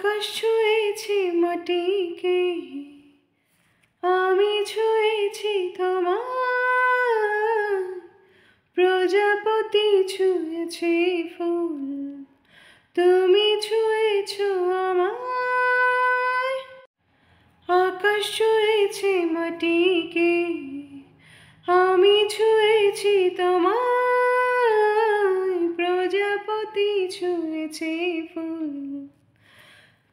আকাশ ছুঁয়েছে মাটিকে, আমি ছুঁয়েছি তোমার। প্রজাপতি ছুঁয়েছে ফুল, তুমি ছুঁয়েছ আমায়। আকাশ ছুঁয়েছে মাটিকে, আমি ছুঁয়েছি তোমায়। প্রজাপতি ছুঁয়েছে ফুল,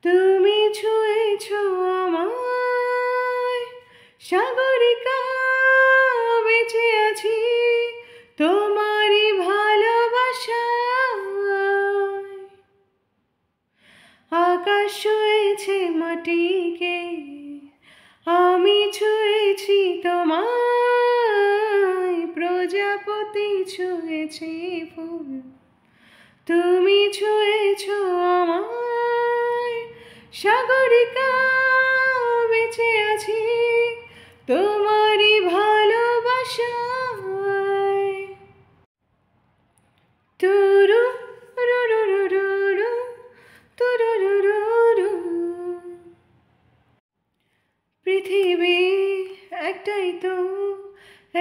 তুমি ছুঁয়েছ আমায়। সাগরিকা বেঁচে আছি তোমারই ভালোবাসায়। আকাশ ছুঁয়েছে মাটিকে, আমি ছুঁয়েছি তোমায়। প্রজাপতি ছুঁয়েছে ফুল, তুমি ছুঁয়েছ আমায়। সাগরিকা বেঁচে আছি তোমারই ভালোবাসায়। তুরু রু রু রু রু রু, তুরু রু রু রু। পৃথিবী একটাই তো,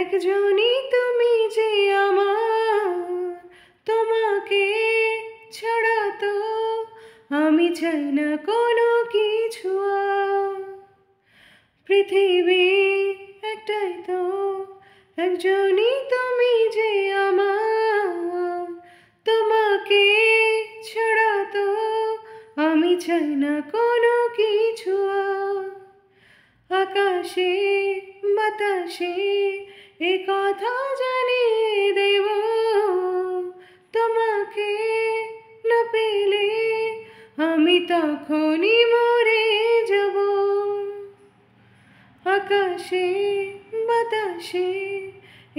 একজনই তুমি যে আমার। তোমাকে ছাড়া তো আমি চাই না কোনো কিছু আর। পৃথিবী একটাই তো, একজনই তুমি যে আমার। তোমাকে ছাড়া তো আমি চাই না কোনো কিছু আর। আকাশে বাতাসে এ কথা জানিয়ে দেব, তোমাকে না পেলে আমি তখনই মরে যাব। আকাশে বাতাসে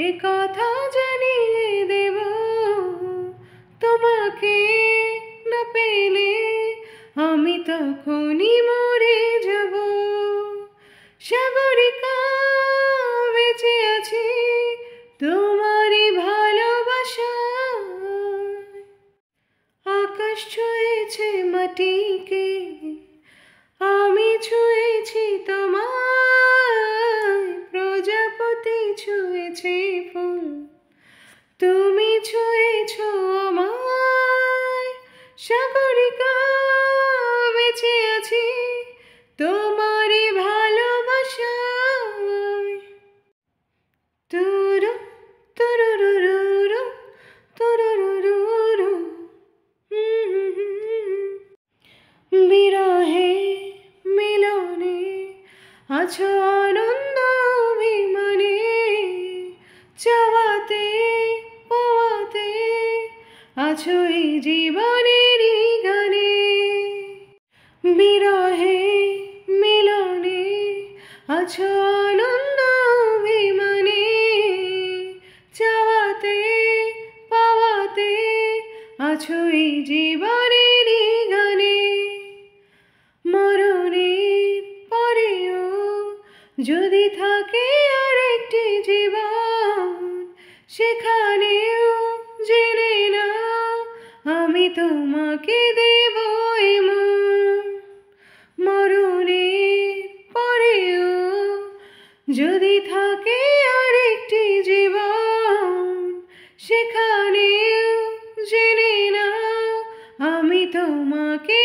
এ কথা জানিয়ে দেব, তোমাকে না পেলে আমি তখনই মরে যাব। সাগরিকা বেঁচে আছি তোমারই ভালোবাসায়। আকাশ ছুঁয়েছে মাটিকে, আমি ছুঁয়েছি তোমায়। প্রজাপতি ছুঁয়েছে ফুল, তুমি ছুঁয়েছ আমায়। সাগরিকা বেঁচে আছি তোমারই ভালোবাসায়। তুরু তুরু রু রু রু, তুরু রু রু রু। বিরহে মিলনে আছো আনন্দ অভিমানে, চাওয়াতে পাওয়াতে আছো এই জীবনেরই গানে। বিরহে মিলনে আছো আনন্দ অভিমানে, চাওয়াতে পাওয়াতে আছো এই জীবনেরই গানে। মরণের পরেও যদি থাকে আরেকটি জীবন, সেখানেও জেনে নাও আমি তোমাকে দেব মন। মরণের পরেও যদি থাকে আরেকটি জীবন, সেখানেও জেনে নাও আমি তোমাকে